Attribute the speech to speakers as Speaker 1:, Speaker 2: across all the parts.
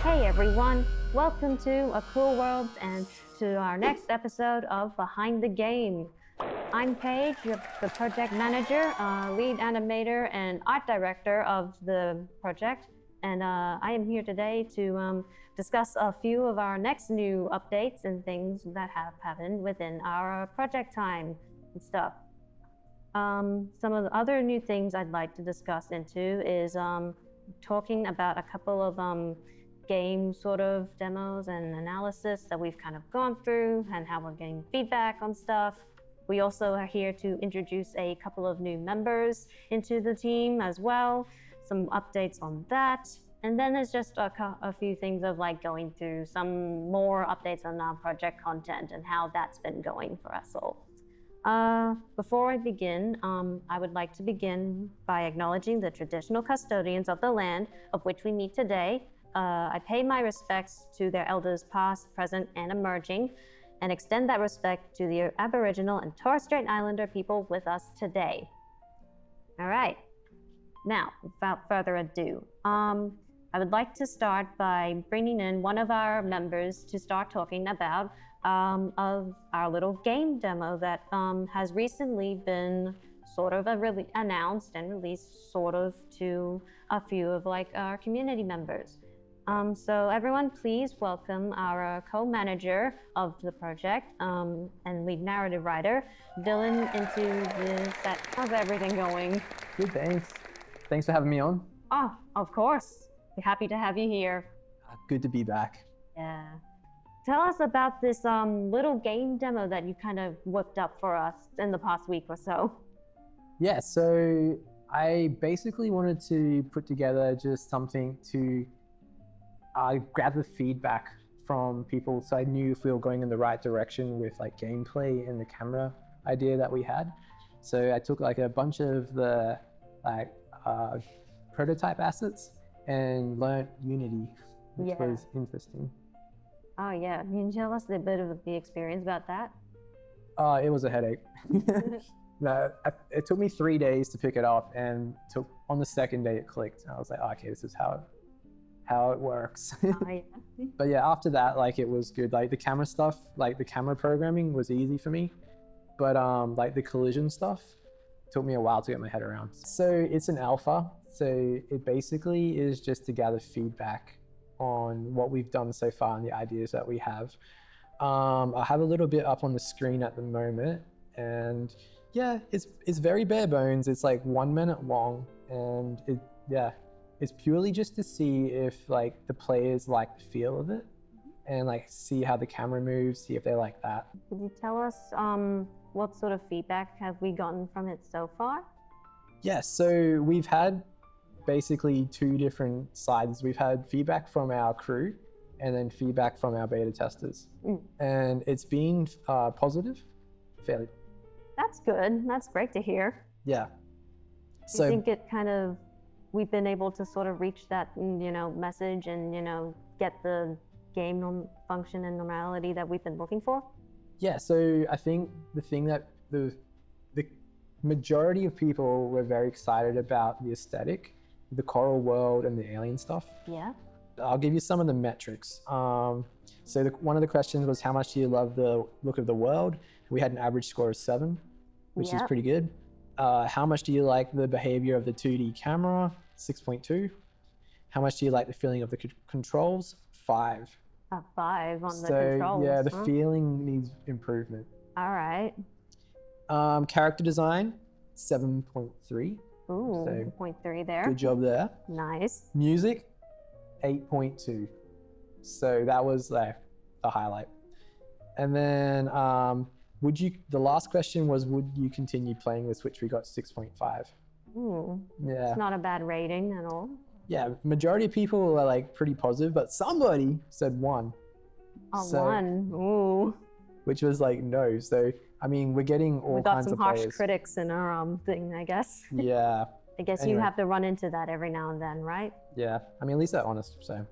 Speaker 1: Hey everyone, welcome to A Cool World and to our next episode of Behind the Game. I'm Paige, the project manager, lead animator, and art director of the project. And I am here today to discuss a few of our next new updates and things that have happened within our project time and stuff. Some of the other new things I'd like to discuss into is talking about a couple of game sort of demos and analysis that we've kind of gone through and how we're getting feedback on stuff. We also are here to introduce a couple of new members into the team as well, some updates on that. And then there's just a few things of like going through some more updates on our project content and how that's been going for us all. Before I begin, I would like to begin by acknowledging the traditional custodians of the land of which we meet today. I pay my respects to their elders past, present, and emerging, and extend that respect to the Aboriginal and Torres Strait Islander people with us today. All right. Now, without further ado, I would like to start by bringing in one of our members to start talking about of our little game demo that has recently been sort of announced and released sort of to a few of like our community members. So everyone, please welcome our co-manager of the project and lead narrative writer, Dillon, into the set. How's everything going?
Speaker 2: Good, thanks. Thanks for having me on.
Speaker 1: Oh, of course. We're happy to have you here.
Speaker 2: Good to be back.
Speaker 1: Yeah. Tell us about this little game demo that you kind of whipped up for us in the past week or so.
Speaker 2: Yeah, so I basically wanted to put together just something to gather feedback from people, so I knew if we were going in the right direction with like gameplay and the camera idea that we had. So I took like a bunch of the prototype assets and learned Unity, which was interesting.
Speaker 1: Oh yeah, can you tell us a bit of the experience about that?
Speaker 2: It was a headache. No, it took me 3 days to pick it up, and on the second day it clicked. I was like, okay, this is how it works. But yeah, after that, like it was good. Like the camera stuff, like the camera programming was easy for me, but like the collision stuff took me a while to get my head around. So it's an alpha, so it basically is just to gather feedback on what we've done so far and the ideas that we have. I have a little bit up on the screen at the moment, and yeah, it's very bare bones. It's like 1 minute long, and it's purely just to see if like the players like the feel of it, and like see how the camera moves, see if they like that.
Speaker 1: Could you tell us what sort of feedback have we gotten from it so far?
Speaker 2: Yeah, so we've had basically two different sides. We've had feedback from our crew and then feedback from our beta testers. And it's been positive, fairly.
Speaker 1: That's good. That's great to hear.
Speaker 2: Yeah.
Speaker 1: Do you think it kind of, we've been able to sort of reach that, message and, get the game function and normality that we've been looking for?
Speaker 2: Yeah, so I think the thing that the majority of people were very excited about the aesthetic, the coral world and the alien stuff.
Speaker 1: Yeah.
Speaker 2: I'll give you some of the metrics. So one of the questions was, how much do you love the look of the world? We had an average score of 7, which is pretty good. How much do you like the behavior of the 2D camera? 6.2. How much do you like the feeling of the controls? 5.
Speaker 1: A 5 on the controls.
Speaker 2: Yeah, the feeling needs improvement.
Speaker 1: All right.
Speaker 2: Character design, 7.3.
Speaker 1: Ooh, so 0.3 there.
Speaker 2: Good job there.
Speaker 1: Nice.
Speaker 2: Music, 8.2. So that was the highlight. And then the last question was, would you continue playing this, which we got 6.5.
Speaker 1: Ooh,
Speaker 2: yeah.
Speaker 1: It's not a bad rating at all.
Speaker 2: Yeah, majority of people are like pretty positive, but somebody said 1.
Speaker 1: 1, ooh.
Speaker 2: Which was like no. So I mean, we're getting all kinds of players.
Speaker 1: We got some harsh critics in our thing, I guess.
Speaker 2: Yeah.
Speaker 1: I guess anyway. You have to run into that every now and then, right?
Speaker 2: Yeah, I mean, at least they're honest, so.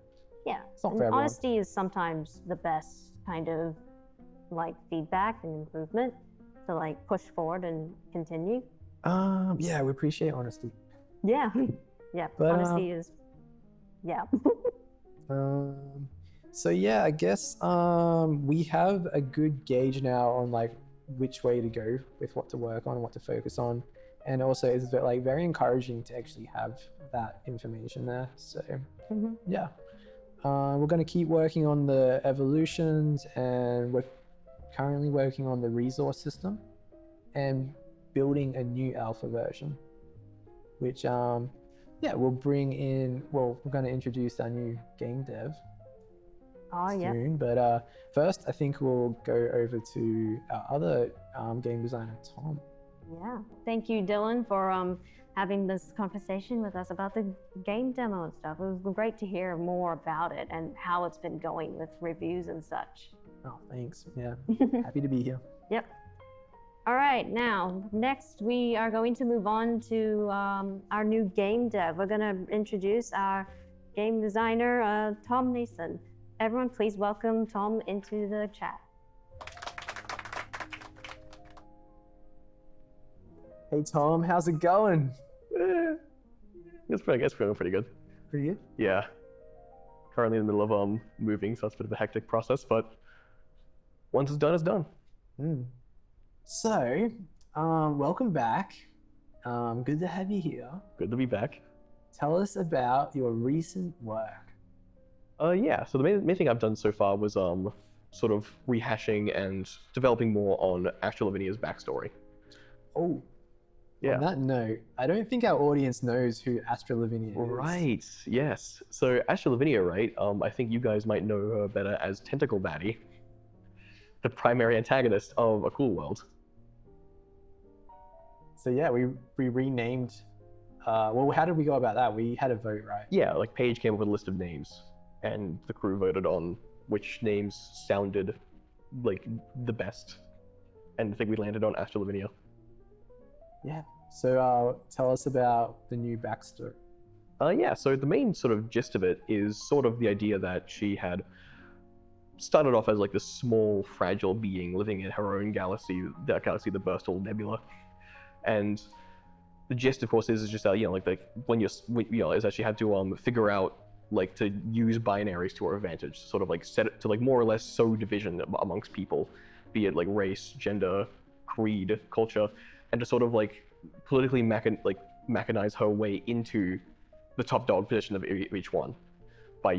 Speaker 1: Yeah,
Speaker 2: it's not for everyone.
Speaker 1: Honesty is sometimes the best kind of like feedback and improvement to like push forward and continue.
Speaker 2: Yeah, we appreciate honesty.
Speaker 1: Yeah. Yeah,
Speaker 2: but,
Speaker 1: honesty is, yeah.
Speaker 2: So yeah, I guess we have a good gauge now on like which way to go with what to work on, what to focus on, and also it's like very encouraging to actually have that information there. So yeah, we're going to keep working on the evolutions, and we're currently working on the resource system and building a new alpha version, which yeah, we'll bring in. Well, we're going to introduce our new game dev soon, but first I think we'll go over to our other game designer, Tom.
Speaker 1: Yeah, thank you, Dillon, for having this conversation with us about the game demo and stuff. It was great to hear more about it and how it's been going with reviews and such.
Speaker 2: Oh, thanks. Yeah, happy to be here.
Speaker 1: Yep. All right, now, next we are going to move on to our new game dev. We're going to introduce our game designer, Tom Nason. Everyone, please welcome Tom into the chat.
Speaker 2: Hey, Tom, how's it going?
Speaker 3: It's going pretty good.
Speaker 2: Pretty good?
Speaker 3: Yeah. Currently in the middle of moving, so it's a bit of a hectic process, but once it's done, it's done.
Speaker 2: So, welcome back. Good to have you here.
Speaker 3: Good to be back.
Speaker 2: Tell us about your recent work.
Speaker 3: Yeah, so the main thing I've done so far was sort of rehashing and developing more on Astro Lavinia's backstory.
Speaker 2: Oh,
Speaker 3: yeah.
Speaker 2: On that note, I don't think our audience knows who Astro Lavinia is.
Speaker 3: Right, yes. So Astro Lavinia, right, I think you guys might know her better as Tentacle Baddie, the primary antagonist of A Cool World.
Speaker 2: So yeah, we renamed, well, how did we go about that? We had a vote, right?
Speaker 3: Yeah, like Paige came up with a list of names, and the crew voted on which names sounded like the best. And I think we landed on Astro Lavinia.
Speaker 2: Yeah. So tell us about the new backstory.
Speaker 3: Yeah, so the main sort of gist of it is sort of the idea that she had started off as like this small, fragile being living in her own galaxy, the Burstal Nebula. And the gist, of course, is just that, like when is that she had to figure out like to use binaries to her advantage, sort of like set it to like more or less sow division amongst people, be it like race, gender, creed, culture, and to sort of like politically mechanize her way into the top dog position of each one by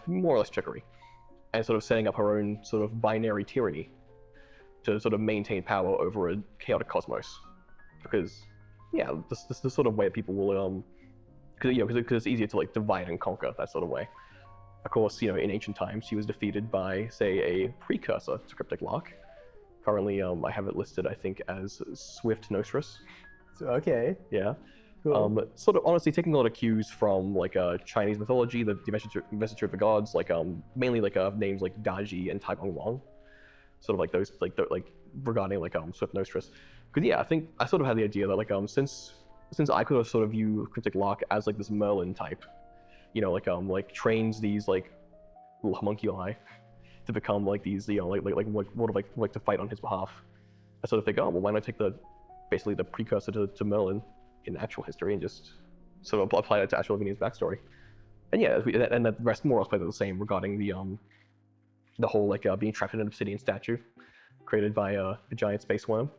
Speaker 3: more or less trickery, and sort of setting up her own sort of binary tyranny to sort of maintain power over a chaotic cosmos. Because this is the sort of way that people will because it's easier to like divide and conquer, that sort of way. Of course, in ancient times she was defeated by, say, a precursor to Cryptic Lark. Currently, I have it listed, I think, as Swift Nostress.
Speaker 2: Okay.
Speaker 3: Yeah.
Speaker 2: Cool.
Speaker 3: Sort of honestly taking a lot of cues from like Chinese mythology, the investiture of the gods, like mainly like names like Daji and Tai Bong Wang, sort of like those like regarding like Swift Nostress. Because yeah, I think I sort of had the idea that like since I could sort of view Cryptic Lark as like this Merlin type, like trains these like little homunculi to become like these like to fight on his behalf. I sort of think, well, why not take basically the precursor to Merlin in actual history and just sort of apply that to Astro Lavinia's backstory. And yeah, and the rest more or less plays the same regarding the whole like being trapped in an obsidian statue created by a giant space worm.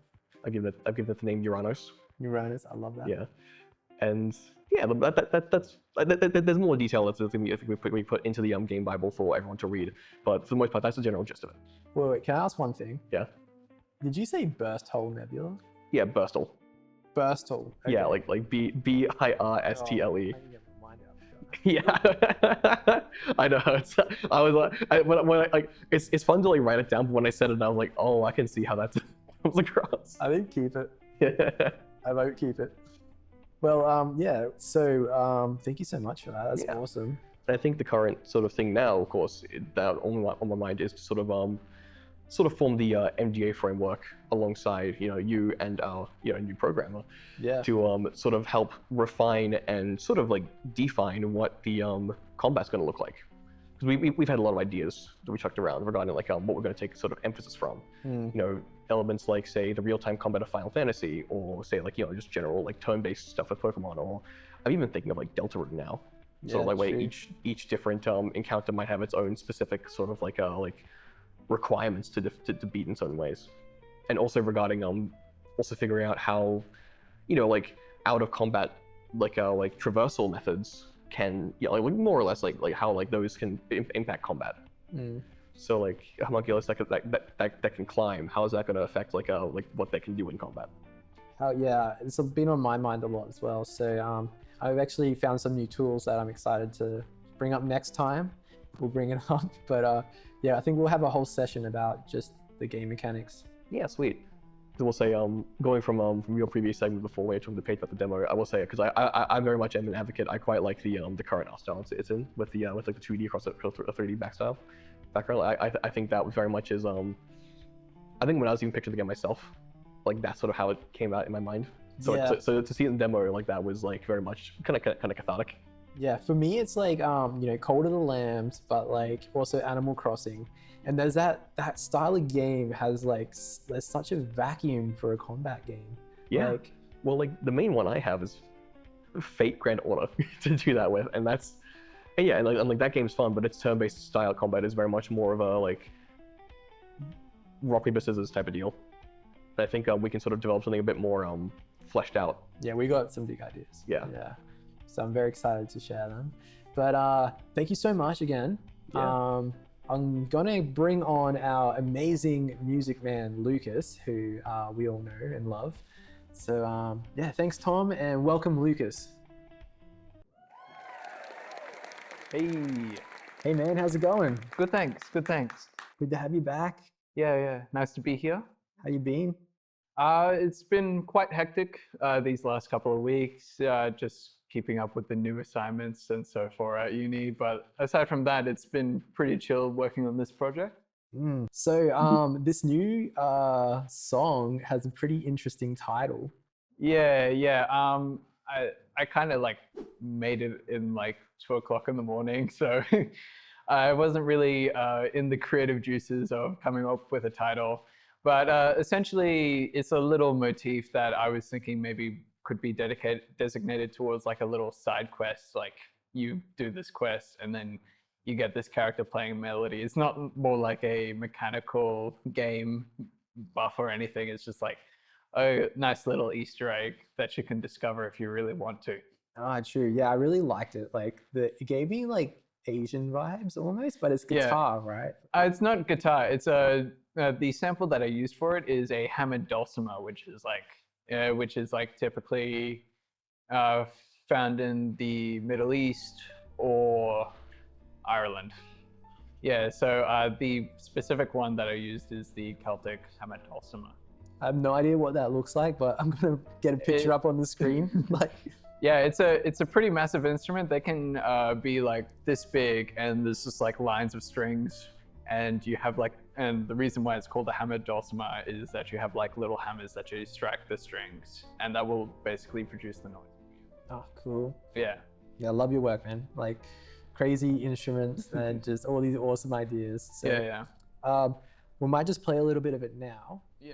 Speaker 3: I've given it the name Uranos.
Speaker 2: Uranus, I love that.
Speaker 3: Yeah, and yeah, that's there's more detail that's we put into the game Bible for everyone to read, but for the most part, that's the general gist of it.
Speaker 2: Wait, can I ask one thing?
Speaker 3: Yeah.
Speaker 2: Did you say Burst Hole Nebula?
Speaker 3: Yeah, Burstal.
Speaker 2: Burstal. Okay.
Speaker 3: Yeah, like Birstle.
Speaker 2: Oh,
Speaker 3: Yeah, I know. I was like, when I like, it's fun to like write it down, but when I said it, I was like, oh, I can see how that comes across.
Speaker 2: I think keep it. I won't keep it. Well, yeah. So, thank you so much for that. That's awesome.
Speaker 3: I think the current sort of thing now, of course, that on my mind is to sort of form the MDA framework alongside you and our new programmer.
Speaker 2: Yeah.
Speaker 3: To sort of help refine and sort of like define what the combat's going to look like. Because we've had a lot of ideas that we chucked around regarding like what we're going to take sort of emphasis from. Elements like, say, the real-time combat of Final Fantasy, or say like just general like turn-based stuff with Pokemon, or I'm even thinking of like Deltarune now. Sort of like where
Speaker 2: true.
Speaker 3: each different encounter might have its own specific sort of like requirements to beat in certain ways, and also regarding also figuring out how, you know, like out of combat like traversal methods can, yeah, like more or less like how like those can impact combat. So like homunculus that can climb, how is that going to affect like what they can do in combat?
Speaker 2: Yeah, it's been on my mind a lot as well. So I've actually found some new tools that I'm excited to bring up next time. We'll bring it up, but yeah, I think we'll have a whole session about just the game mechanics.
Speaker 3: Yeah, sweet. I will say, going from your previous segment before where you talked to the page about the demo, I will say, because I very much am an advocate. I quite like the current art style it's in with the with like the 2D across a 3D background. I think that was very much is I think when I was even picturing the game myself, like that's sort of how it came out in my mind. So
Speaker 2: Yeah.
Speaker 3: so to see it in demo like that was like very much kind of cathartic.
Speaker 2: Yeah, for me it's like you know, Cult of the Lambs, but like also Animal Crossing, and there's that style of game has like there's such a vacuum for a combat game.
Speaker 3: Yeah.
Speaker 2: Like,
Speaker 3: well, like the main one I have is Fate Grand Order to do that with, and that's yeah, and like that game's fun, but its turn-based style combat is very much more of a like rock paper scissors type of deal. And I think we can sort of develop something a bit more fleshed out.
Speaker 2: yeah, we got some big ideas.
Speaker 3: Yeah.
Speaker 2: So I'm very excited to share them. But thank you so much again.
Speaker 3: Yeah.
Speaker 2: I'm gonna bring on our amazing music man, Lucas, who we all know and love. So yeah, thanks Tom, and welcome Lucas.
Speaker 4: Hey,
Speaker 2: man, how's it going?
Speaker 4: good thanks, good thanks.
Speaker 2: Good to have you back.
Speaker 4: Yeah, nice to be here.
Speaker 2: How you been?
Speaker 4: It's been quite hectic these last couple of weeks, just keeping up with the new assignments and so forth at uni. But aside from that, it's been pretty chill working on this project.
Speaker 2: So this new song has a pretty interesting title.
Speaker 4: Yeah. I kind of like made it in like 2 o'clock in the morning, so I wasn't really in the creative juices of coming up with a title. But essentially, it's a little motif that I was thinking maybe could be designated towards like a little side quest. Like you do this quest and then you get this character playing a melody. It's not more like a mechanical game buff or anything. It's just like a nice little Easter egg that you can discover if you really want to.
Speaker 2: Ah, true. Yeah, I really liked it. Like it gave me like Asian vibes almost, but it's guitar, right?
Speaker 4: It's not guitar. It's the sample that I used for it is a hammered dulcimer, which is like typically found in the Middle East or Ireland. Yeah, so the specific one that I used is the Celtic hammered dulcimer.
Speaker 2: I have no idea what that looks like, but I'm gonna get a picture up on the screen. Like,
Speaker 4: yeah, it's a pretty massive instrument. They can be like this big, and there's just like lines of strings, and you have like, and the reason why it's called a hammered dulcimer is that you have like little hammers that you strike the strings, and that will basically produce the noise.
Speaker 2: oh, cool.
Speaker 4: Yeah.
Speaker 2: Yeah, I love your work, man. Like crazy instruments and just all these awesome ideas. So,
Speaker 4: Yeah.
Speaker 2: We might just play a little bit of it now.
Speaker 4: Yeah.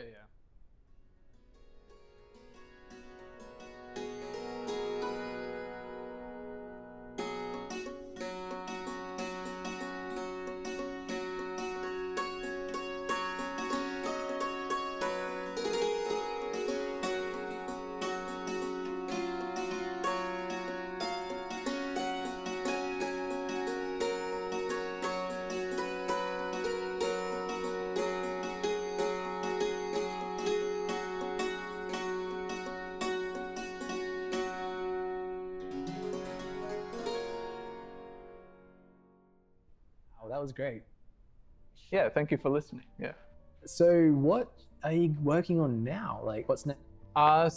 Speaker 2: Oh, that was great.
Speaker 4: Yeah, thank you for listening. Yeah.
Speaker 2: So what are you working on now? Like what's next?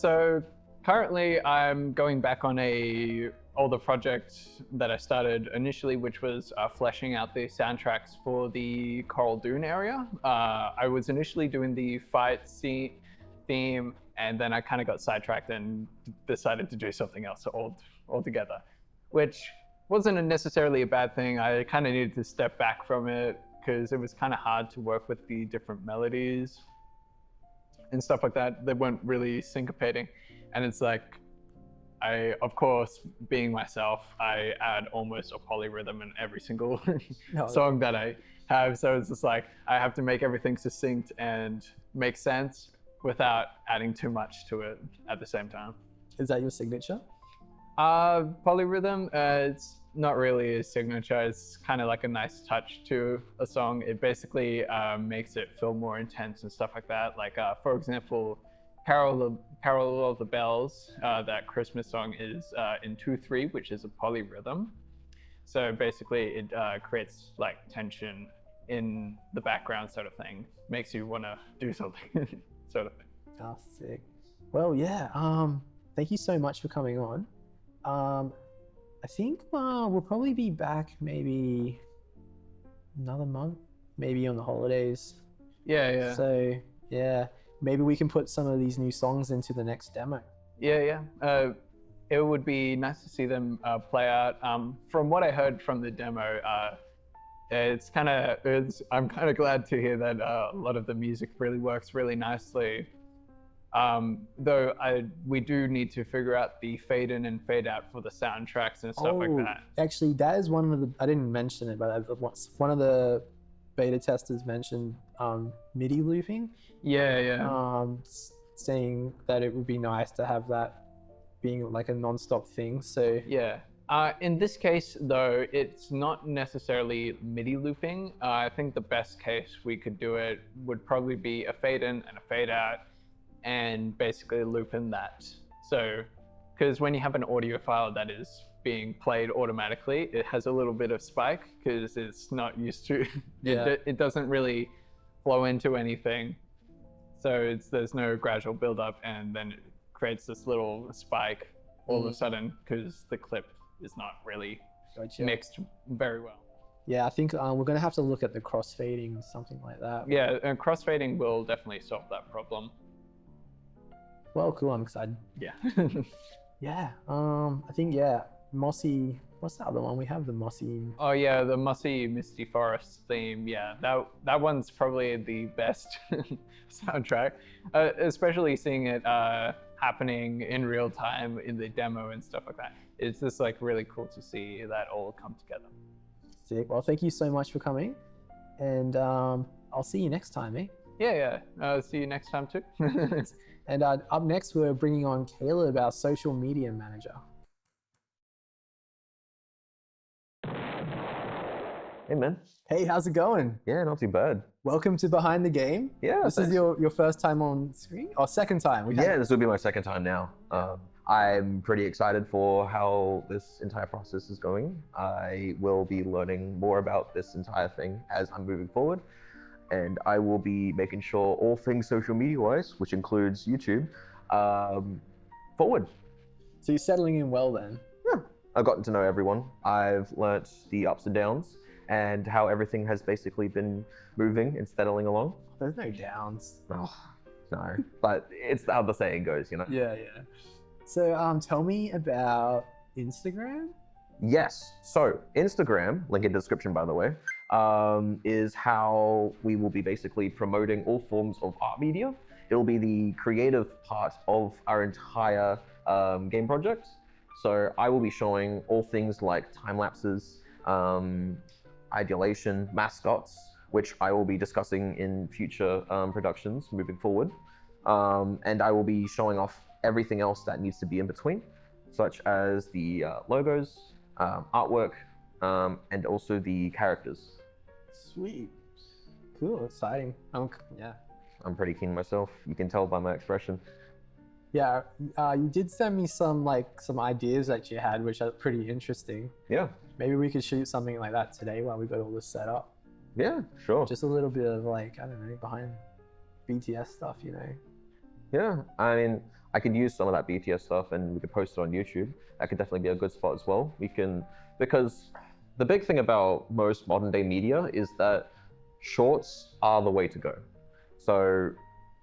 Speaker 4: So currently I'm going back on a older project that I started initially, which was fleshing out the soundtracks for the Coral Dune area. I was initially doing the fight scene theme, and then I kind of got sidetracked and decided to do something else altogether, which wasn't necessarily a bad thing. I kind of needed to step back from it because it was kind of hard to work with the different melodies and stuff like that. They weren't really syncopating. And it's like, of course, being myself, I add almost a polyrhythm in every single song that I have. So it's just like I have to make everything succinct and make sense without adding too much to it at the same time.
Speaker 2: Is that your signature?
Speaker 4: Polyrhythm, it's not really a signature. It's kind of like a nice touch to a song. It basically makes it feel more intense and stuff like that. Like, for example, Carol of the Bells, that Christmas song is in 2/3, which is a polyrhythm. So basically it creates like tension in the background sort of thing. Makes you want to do something sort of thing.
Speaker 2: Oh, sick. Well, yeah, thank you so much for coming on. I think we'll probably be back maybe another month, maybe on the holidays.
Speaker 4: Yeah.
Speaker 2: So, yeah, maybe we can put some of these new songs into the next demo.
Speaker 4: Yeah. It would be nice to see them play out. From what I heard from the demo, I'm kind of glad to hear that a lot of the music really works really nicely. Though we do need to figure out the fade in and fade out for the soundtracks and stuff like that.
Speaker 2: Actually, that is one of the, I didn't mention it, but one of the beta testers mentioned MIDI looping.
Speaker 4: Yeah.
Speaker 2: Saying that it would be nice to have that being like a non-stop thing. So
Speaker 4: yeah. In this case, though, it's not necessarily MIDI looping. I think the best case we could do it would probably be a fade in and a fade out, and basically loop in that. So, because when you have an audio file that is being played automatically, it has a little bit of spike because it's not used to, it doesn't really flow into anything. So there's no gradual build-up, and then it creates this little spike all of a sudden because the clip is not really mixed very well.
Speaker 2: Yeah, I think we're going to have to look at the crossfading or something like that.
Speaker 4: Yeah, and crossfading will definitely solve that problem.
Speaker 2: Well, cool, I'm excited.
Speaker 4: Yeah.
Speaker 2: Yeah, I think, Mossy, what's the other one? We have the Mossy.
Speaker 4: Oh yeah, the Mossy Misty Forest theme. Yeah, that one's probably the best soundtrack, especially seeing it happening in real time in the demo and stuff like that. It's just like really cool to see that all come together.
Speaker 2: Sick. Well, thank you so much for coming, and I'll see you next time, eh?
Speaker 4: Yeah. See you next time too.
Speaker 2: And up next, we're bringing on Caleb, our social media manager.
Speaker 3: Hey, man.
Speaker 2: Hey, how's it going?
Speaker 3: Yeah, not too bad.
Speaker 2: Welcome to Behind the Game.
Speaker 3: Yeah,
Speaker 2: This is your first time on screen? Or second time?
Speaker 3: Yeah, this will be my second time now. I'm pretty excited for how this entire process is going. I will be learning more about this entire thing as I'm moving forward. And I will be making sure all things social media-wise, which includes YouTube, forward.
Speaker 2: So you're settling in well then?
Speaker 3: Yeah, I've gotten to know everyone. I've learnt the ups and downs and how everything has basically been moving and settling along.
Speaker 2: There's no downs.
Speaker 3: Oh, no, but it's how the saying goes, you know?
Speaker 2: Yeah. So tell me about Instagram.
Speaker 3: Yes, so Instagram, link in the description by the way, is how we will be basically promoting all forms of art media. It'll be the creative part of our entire game project. So I will be showing all things like time lapses, ideation, mascots, which I will be discussing in future productions moving forward. And I will be showing off everything else that needs to be in between, such as the logos, artwork, and also the characters.
Speaker 2: Sweet. Cool, exciting.
Speaker 3: I'm pretty keen myself. You can tell by my expression.
Speaker 2: Yeah, you did send me some ideas that you had, which are pretty interesting.
Speaker 3: Yeah.
Speaker 2: Maybe we could shoot something like that today while we got all this set up.
Speaker 3: Yeah, sure.
Speaker 2: Just a little bit of I don't know, behind BTS stuff, you know?
Speaker 3: Yeah, I mean, I could use some of that BTS stuff and we could post it on YouTube. That could definitely be a good spot as well. Because the big thing about most modern day media is that shorts are the way to go. So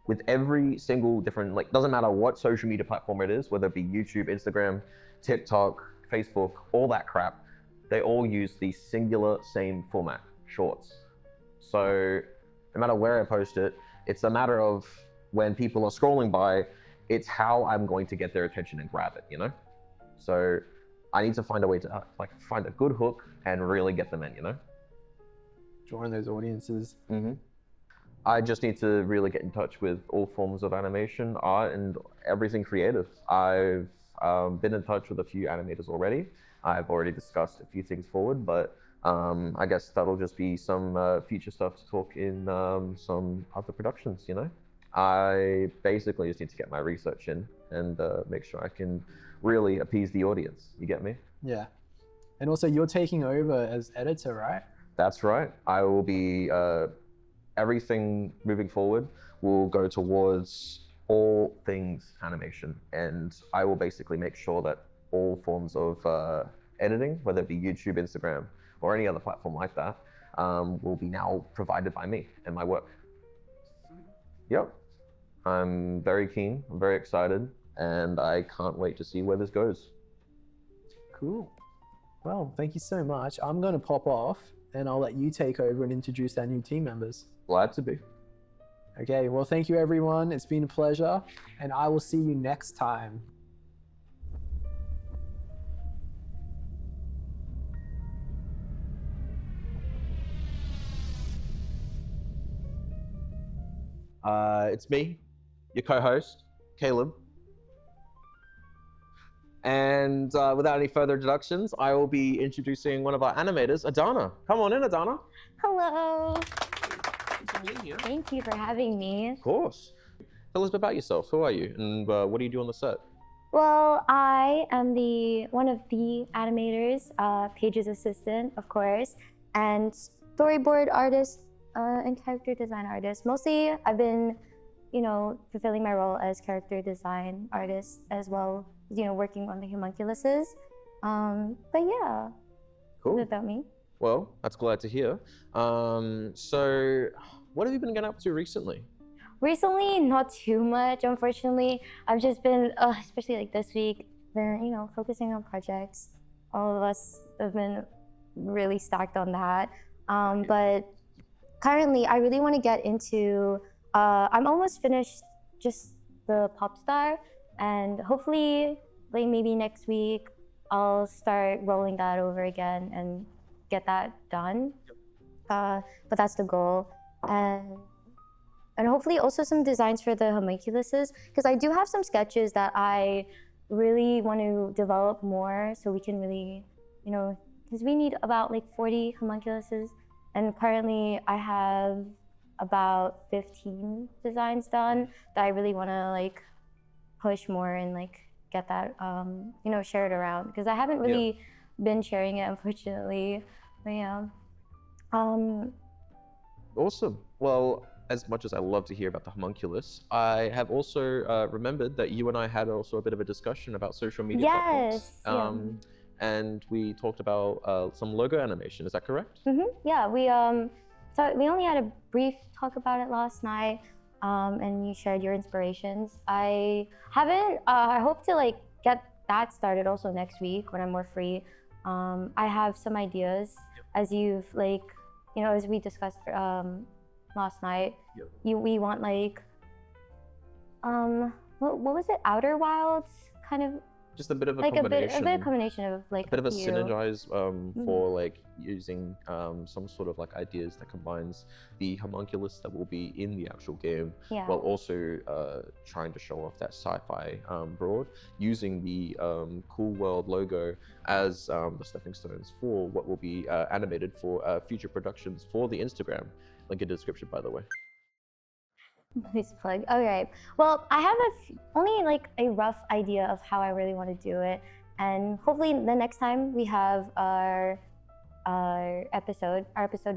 Speaker 3: with every single different, doesn't matter what social media platform it is, whether it be YouTube, Instagram, TikTok, Facebook, all that crap, they all use the singular same format, shorts. So no matter where I post it, it's a matter of when people are scrolling by, it's how I'm going to get their attention and grab it, you know? So I need to find a way to like find a good hook and really get them in, you know?
Speaker 2: Drawing those audiences.
Speaker 3: I just need to really get in touch with all forms of animation, art, and everything creative. I've been in touch with a few animators already. I've already discussed a few things forward, but I guess that'll just be some future stuff to talk in some other productions, you know? I basically just need to get my research in and make sure I can really appease the audience. You get me?
Speaker 2: Yeah. And also you're taking over as editor, right?
Speaker 3: That's right. I will be, everything moving forward will go towards all things animation. And I will basically make sure that all forms of editing, whether it be YouTube, Instagram, or any other platform like that, will be now provided by me and my work. Yep. I'm very keen, I'm very excited, and I can't wait to see where this goes.
Speaker 2: Cool. Well, thank you so much. I'm going to pop off and I'll let you take over and introduce our new team members.
Speaker 3: Glad to be.
Speaker 2: Okay, well, thank you everyone. It's been a pleasure, and I will see you next time.
Speaker 3: It's me, your co-host, Caleb. And without any further introductions, I will be introducing one of our animators, Adana. Come on in, Adana.
Speaker 1: Hello.
Speaker 3: Thanks for being here.
Speaker 1: Thank you for having me.
Speaker 3: Of course. Tell us a bit about yourself. Who are you, and what do you do on the set?
Speaker 1: Well, I am one of the animators, Paige's assistant, of course, and storyboard artist and character design artist. Mostly, I've been, fulfilling my role as character design artist as well, working on the homunculuses. But yeah,
Speaker 3: Cool.
Speaker 1: that's about me.
Speaker 3: Well, that's glad to hear. So, what have you been getting up to recently?
Speaker 1: Recently, not too much, unfortunately. I've just been, especially like this week, been, focusing on projects. All of us have been really stacked on that. But currently, I really want to get into, I'm almost finished just the pop star, and hopefully, like maybe next week, I'll start rolling that over again and get that done. But that's the goal. And hopefully also some designs for the homunculuses, because I do have some sketches that I really want to develop more so we can really, because we need about like 40 homunculuses, and currently I have about 15 designs done that I really want to like push more and like get that, share it around, because I haven't really been sharing it, unfortunately. But yeah.
Speaker 3: Awesome. Well, as much as I love to hear about the homunculus, I have also remembered that you and I had also a bit of a discussion about social media platforms. And we talked about some logo animation. Is that correct?
Speaker 1: Yeah, we only had a brief talk about it last night, and you shared your inspirations. I haven't. I hope to like get that started also next week when I'm more free. I have some ideas, as you've like, as we discussed last night. We want like, what was it? Outer Wilds, kind of.
Speaker 3: Just a bit of a
Speaker 1: like
Speaker 3: combination.
Speaker 1: a bit of combination of like
Speaker 3: a bit of a
Speaker 1: few.
Speaker 3: synergize for like using some sort of like ideas that combines the homunculus that will be in the actual game, while also trying to show off that sci-fi broad, using the Cool World logo as the stepping stones for what will be animated for future productions for the Instagram. Link in the description, by the way.
Speaker 1: Nice plug. Okay. Well, I have only like a rough idea of how I really want to do it, and hopefully the next time we have our episode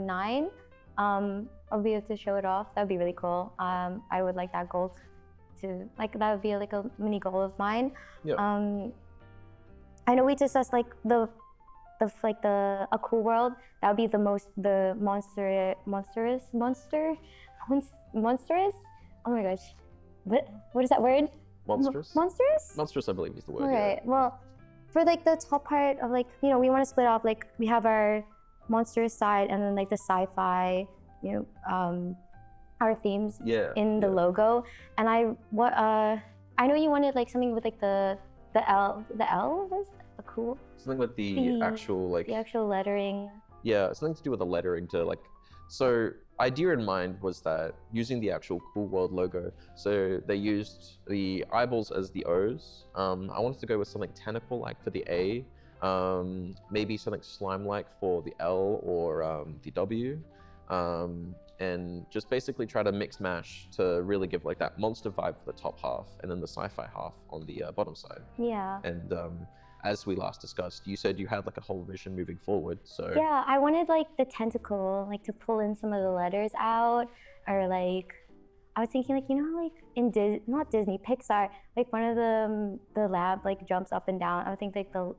Speaker 1: 9, I'll be able to show it off. That'd be really cool. I would like that goal to like that would be like a mini goal of mine. I know we discussed like a Cool World. That would be the monstrous. Oh my gosh, what is that word?
Speaker 3: Monstrous.
Speaker 1: Monstrous.
Speaker 3: Monstrous, I believe is the word.
Speaker 1: All right. Well, for like the top part of like we want to split off like we have our monstrous side and then like the sci-fi, our themes in the logo. And I know you wanted like something with like the
Speaker 5: The L was a cool.
Speaker 3: Something with the actual like.
Speaker 5: The actual lettering.
Speaker 3: Yeah, something to do with the lettering to like. So idea in mind was that using the actual Cool World logo, so they used the eyeballs as the O's. I wanted to go with something tentacle-like for the A, maybe something slime-like for the L or the W, and just basically try to mix mash to really give like that monster vibe for the top half, and then the sci-fi half on the bottom side.
Speaker 5: Yeah.
Speaker 3: And as we last discussed, you said you had like a whole vision moving forward, so...
Speaker 5: Yeah, I wanted like the tentacle, like to pull in some of the letters out, or like, I was thinking like, you know, like in not Disney, Pixar, like one of the lab like jumps up and down. I would think like the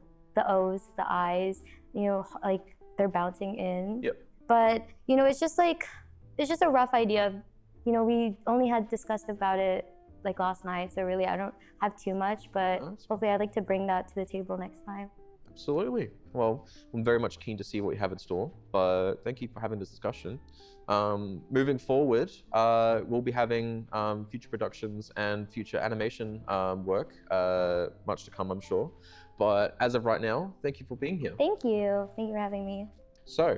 Speaker 5: O's, the I's, you know, like they're bouncing in.
Speaker 3: Yep.
Speaker 5: But, you know, it's just a rough idea. You know, we only had discussed about it like last night, so really I don't have too much, but hopefully I'd like to bring that to the table next time.
Speaker 3: Absolutely. Well, I'm very much keen to see what you have in store, but thank you for having this discussion. Moving forward, we'll be having future productions and future animation work, much to come, I'm sure. But as of right now, thank you for being here.
Speaker 5: Thank you. Thank you for having me.
Speaker 3: So,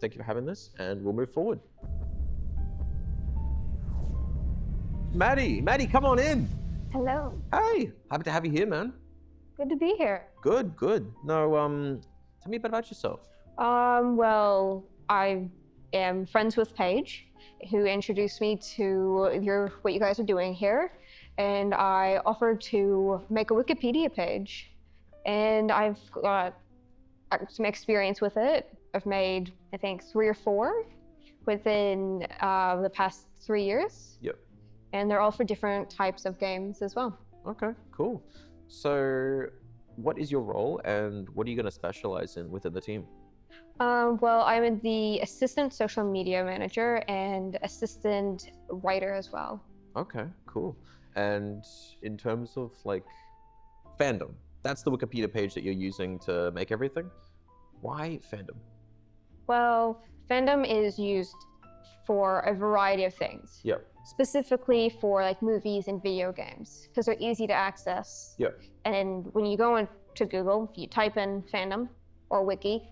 Speaker 3: thank you for having this, and we'll move forward. Maddie, come on in.
Speaker 1: Hello.
Speaker 3: Hey, happy to have you here, man.
Speaker 1: Good to be here.
Speaker 3: Good. No, tell me a bit about yourself.
Speaker 1: Well, I am friends with Paige, who introduced me to what you guys are doing here, and I offered to make a Wikipedia page, and I've got some experience with it. I've made, I think, 3 or 4 within the past 3 years.
Speaker 3: Yep.
Speaker 1: And they're all for different types of games as well.
Speaker 3: Okay, cool. So what is your role and what are you going to specialize in within the team?
Speaker 1: Well, I'm the assistant social media manager and assistant writer as well.
Speaker 3: Okay, cool. And in terms of like fandom, that's the Wikipedia page that you're using to make everything. Why fandom?
Speaker 1: Well, fandom is used for a variety of things.
Speaker 3: Yep.
Speaker 1: Specifically for like movies and video games, because they're easy to access.
Speaker 3: Yeah.
Speaker 1: And when you go into Google, if you type in fandom or wiki,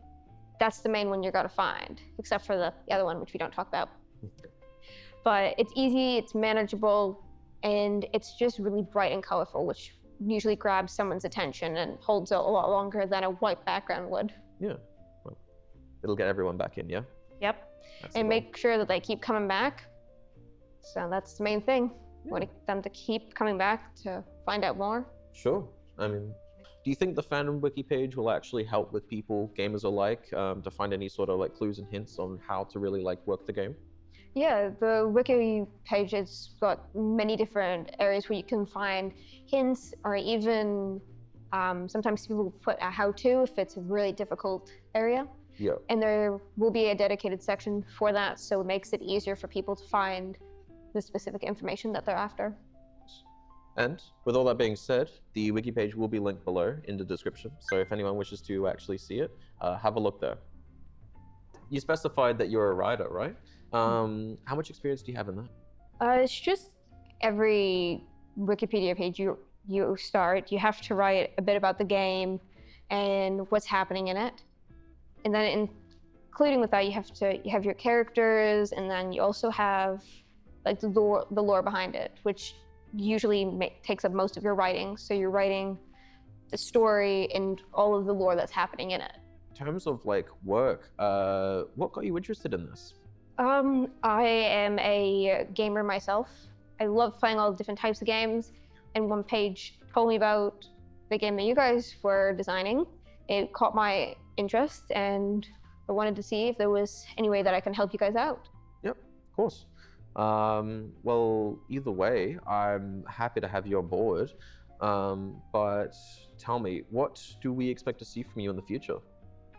Speaker 1: that's the main one you're gonna find, except for the other one, which we don't talk about. But it's easy, it's manageable, and it's just really bright and colorful, which usually grabs someone's attention and holds it a lot longer than a white background would.
Speaker 3: Yeah. Well, it'll get everyone back in, yeah?
Speaker 1: Yep.
Speaker 3: That's
Speaker 1: And
Speaker 3: the
Speaker 1: make sure that they keep coming back. So that's the main thing.
Speaker 3: Yeah.
Speaker 1: Want them to keep coming back to find out more.
Speaker 3: Sure. I mean, do you think the Fandom Wiki page will actually help with people, gamers alike, to find any sort of like clues and hints on how to really like work the game?
Speaker 1: Yeah, the wiki page has got many different areas where you can find hints, or even sometimes people put a how-to if it's a really difficult area.
Speaker 3: Yeah.
Speaker 1: And there will be a dedicated section for that, so it makes it easier for people to find the specific information that they're after.
Speaker 3: And with all that being said, the wiki page will be linked below in the description. So if anyone wishes to actually see it, have a look there. You specified that you're a writer, right? How much experience do you have in that?
Speaker 1: It's just every Wikipedia page you start, you have to write a bit about the game and what's happening in it. And then including with that, you have your characters, and then you also have like the lore behind it, which usually takes up most of your writing. So you're writing the story and all of the lore that's happening in it.
Speaker 3: In terms of like work, what got you interested in this?
Speaker 1: I am a gamer myself. I love playing all different types of games, and one page told me about the game that you guys were designing. It caught my interest, and I wanted to see if there was any way that I can help you guys out.
Speaker 3: Yep, of course. Well, either way, I'm happy to have you on board. But tell me, what do we expect to see from you in the future?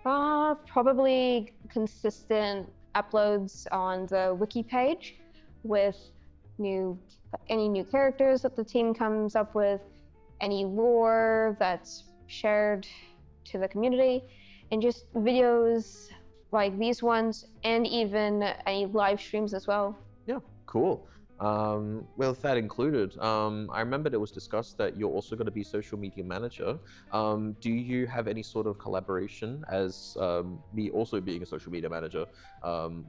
Speaker 1: Probably consistent uploads on the wiki page with any new characters that the team comes up with, any lore that's shared to the community, and just videos like these ones, and even any live streams as well.
Speaker 3: Yeah, cool. With that included, I remembered it was discussed that you're also going to be social media manager. Do you have any sort of collaboration as me also being a social media manager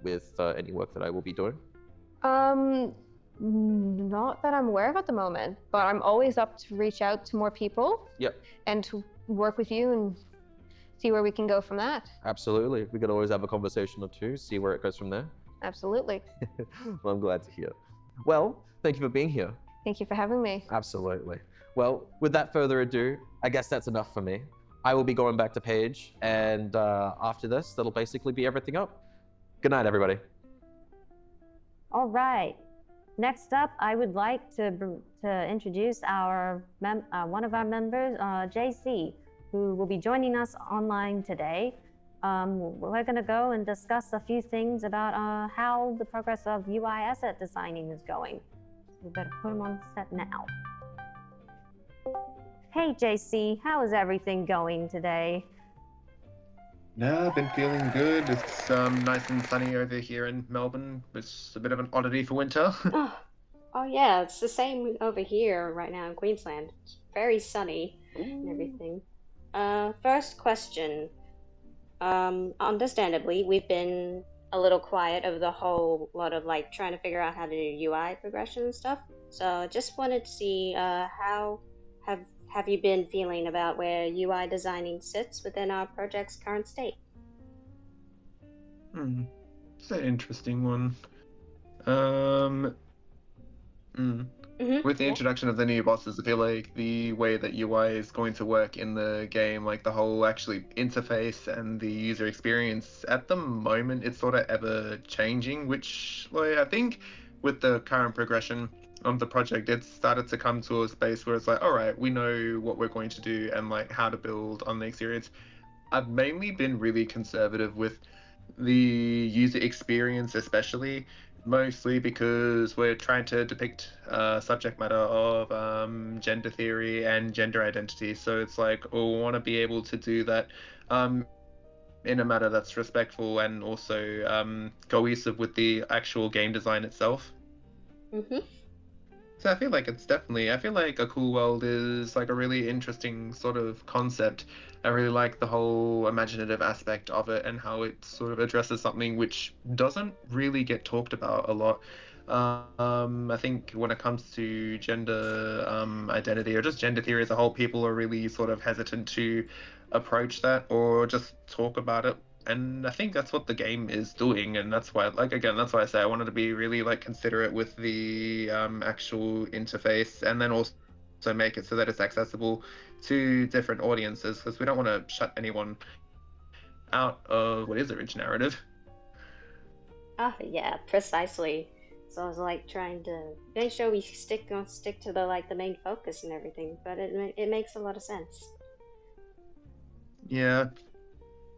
Speaker 3: with any work that I will be doing?
Speaker 6: Not that I'm aware of at the moment, but I'm always up to reach out to more people.
Speaker 3: Yep.
Speaker 6: And to work with you and see where we can go from that.
Speaker 3: Absolutely. We could always have a conversation or two, see where it goes from there.
Speaker 6: Absolutely.
Speaker 3: Well, I'm glad to hear. Well, thank you for being here.
Speaker 6: Thank you for having me.
Speaker 3: Absolutely. Well, without further ado, I guess that's enough for me. I will be going back to Paige, and after this, that'll basically be everything up. Good night, everybody.
Speaker 1: All right. Next up, I would like to introduce our one of our members, JC, who will be joining us online today. We're going to go and discuss a few things about how the progress of UI asset designing is going. We better put him on set now. Hey, JC, how is everything going today?
Speaker 7: No, I've been feeling good. It's nice and sunny over here in Melbourne. It's a bit of an oddity for winter.
Speaker 8: Oh yeah, it's the same over here right now in Queensland. It's very sunny and everything. First question. Understandably, we've been a little quiet over the whole lot of like trying to figure out how to do UI progression and stuff. So just wanted to see how have you been feeling about where UI designing sits within our project's current state?
Speaker 7: It's an interesting one. With the introduction of the new bosses, I feel like the way that UI is going to work in the game, like the whole actually interface and the user experience, at the moment it's sort of ever changing, which like I think with the current progression of the project, it's started to come to a space where it's like, all right, we know what we're going to do and like how to build on the experience. I've mainly been really conservative with the user experience, especially mostly because we're trying to depict subject matter of gender theory and gender identity. So it's like, we want to be able to do that in a manner that's respectful and also cohesive with the actual game design itself. So I feel like I feel like A Cool World is like a really interesting sort of concept. I really like the whole imaginative aspect of it and how it sort of addresses something which doesn't really get talked about a lot. I think when it comes to gender identity or just gender theory as a whole, people are really sort of hesitant to approach that or just talk about it. And I think that's what the game is doing, and that's why, like, again, that's why I say I wanted to be really like considerate with the actual interface, and then also make it so that it's accessible to different audiences, because we don't want to shut anyone out of what is a rich narrative.
Speaker 8: Oh yeah, precisely. So I was like trying to make sure we stick to the like the main focus and everything, but it makes a lot of sense.
Speaker 7: Yeah.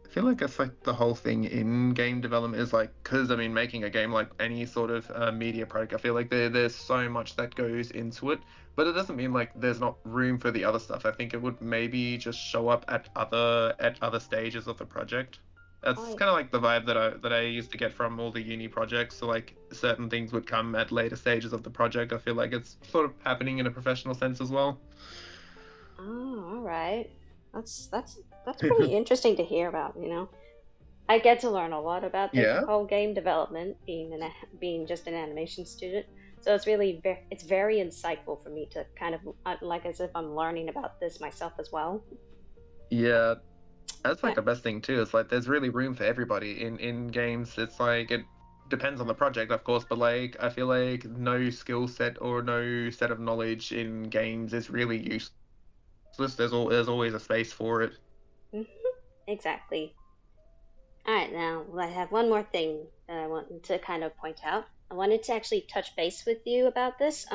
Speaker 7: I feel like it's like the whole thing in game development is like, because I mean, making a game like any sort of media product, I feel like there's so much that goes into it, but it doesn't mean like there's not room for the other stuff. I think it would maybe just show up at other stages of the project. That's kind of like the vibe that I used to get from all the uni projects. So like certain things would come at later stages of the project. I feel like it's sort of happening in a professional sense as well.
Speaker 8: Oh, all right. That's pretty interesting to hear about, you know. I get to learn a lot about the whole game development, being just an animation student. So it's really it's very insightful for me to kind of like as if I'm learning about this myself as well.
Speaker 7: Yeah, that's like the best thing too. It's like there's really room for everybody in games. It's like it depends on the project, of course, but like I feel like no skill set or no set of knowledge in games is really useless. There's always a space for it.
Speaker 8: Exactly. All right, now I have one more thing that I wanted to kind of point out. I wanted to actually touch base with you about this,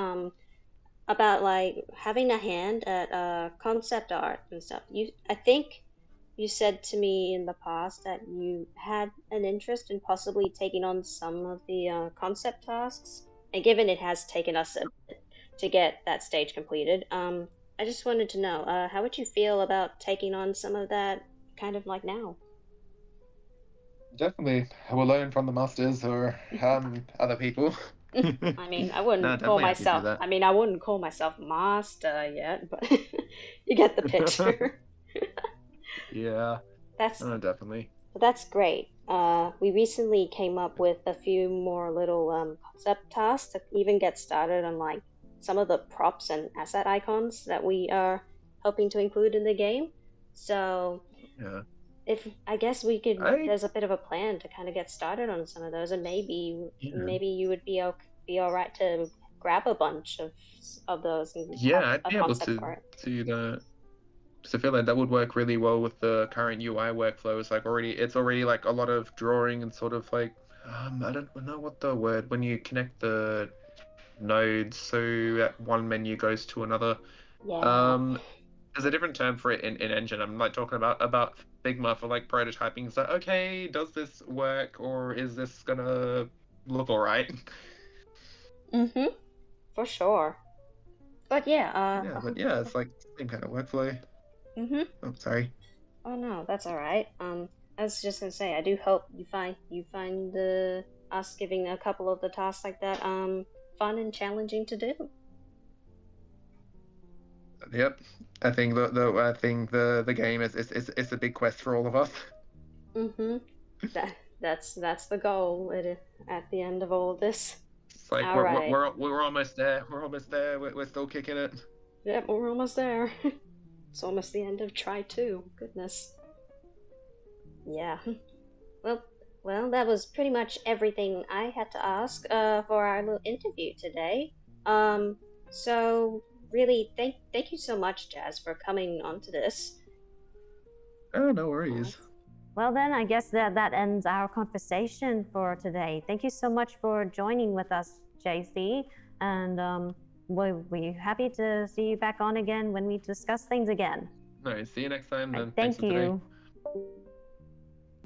Speaker 8: about like having a hand at concept art and stuff. I think you said to me in the past that you had an interest in possibly taking on some of the concept tasks, and given it has taken us a bit to get that stage completed, I just wanted to know, how would you feel about taking on some of that kind of like now?
Speaker 7: Definitely. We'll learn from the masters or other people.
Speaker 8: I mean, I wouldn't
Speaker 7: No,
Speaker 8: call
Speaker 7: definitely happy to do
Speaker 8: myself.
Speaker 7: that.
Speaker 8: I mean, I wouldn't call myself master yet, but you get the picture.
Speaker 7: Yeah.
Speaker 8: That's
Speaker 7: Oh, definitely.
Speaker 8: that's great. We recently came up with a few more little concept tasks to even get started on like some of the props and asset icons that we are hoping to include in the game. So
Speaker 7: Yeah.
Speaker 8: if I guess we could,
Speaker 7: I
Speaker 8: there's a bit of a plan to kind of get started on some of those, and
Speaker 7: yeah.
Speaker 8: maybe you would be all right to grab a bunch of those and
Speaker 7: Yeah,
Speaker 8: have
Speaker 7: I'd
Speaker 8: a
Speaker 7: be able
Speaker 8: concept
Speaker 7: to
Speaker 8: for it.
Speaker 7: do that. So I feel like that would work really well with the current UI workflow. It's already like a lot of drawing and sort of like I don't know what the word when you connect the nodes so that one menu goes to another.
Speaker 8: Yeah.
Speaker 7: There's a different term for it in Engine. I'm like talking about Figma for like prototyping. It's like, okay, does this work or is this gonna look alright?
Speaker 8: For sure. But yeah.
Speaker 7: Yeah, but yeah, it's like same kind of workflow. Oh, sorry.
Speaker 8: Oh no, that's all right. I was just gonna say, I do hope you find the us giving a couple of the tasks like that fun and challenging to do.
Speaker 7: Yep. I think the game is a big quest for all of us.
Speaker 8: That's the goal at the end of all of this.
Speaker 7: It's like
Speaker 8: All right.
Speaker 7: we're almost there. We're almost there. We're still kicking it.
Speaker 8: Yep, we're almost there. It's almost the end of try 2. Goodness. Yeah. Well, that was pretty much everything I had to ask for our little interview today. So really, thank you so much, Jazz, for coming onto this.
Speaker 7: Oh, no worries.
Speaker 1: Well then, I guess that ends our conversation for today. Thank you so much for joining with us, JC, and we're happy to see you back on again when we discuss things again.
Speaker 7: No, see you next time then.
Speaker 1: Thank
Speaker 7: Thanks for today.
Speaker 1: you.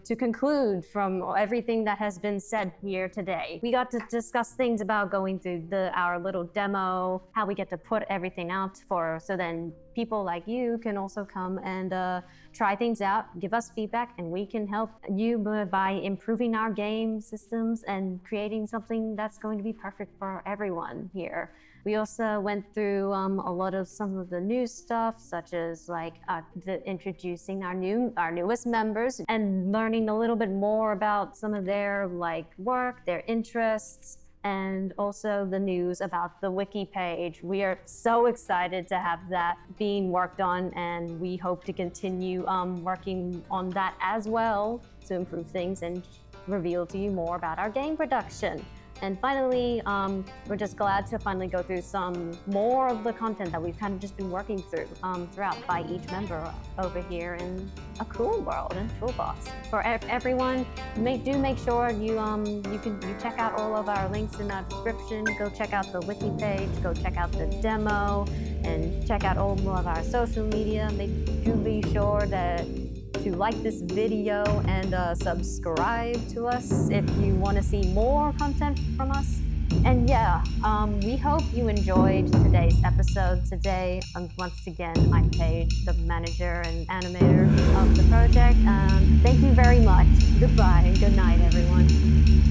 Speaker 1: To conclude from everything that has been said here today, we got to discuss things about going through our little demo, how we get to put everything out so then people like you can also come and try things out, give us feedback, and we can help you by improving our game systems and creating something that's going to be perfect for everyone here. We also went through a lot of some of the new stuff, such as like introducing our newest members and learning a little bit more about some of their like work, their interests, and also the news about the wiki page. We are so excited to have that being worked on, and we hope to continue working on that as well to improve things and reveal to you more about our game production. And finally, we're just glad to finally go through some more of the content that we've kind of just been working through throughout by each member over here in A Cool World and Toolbox. For everyone, make sure you check out all of our links in our description. Go check out the wiki page. Go check out the demo, and check out all of our social media. Do be sure to like this video and subscribe to us if you want to see more content from us. And yeah, we hope you enjoyed today's episode today. Once again, I'm Paige, the manager and animator of the project. Thank you very much. Goodbye and good night, everyone.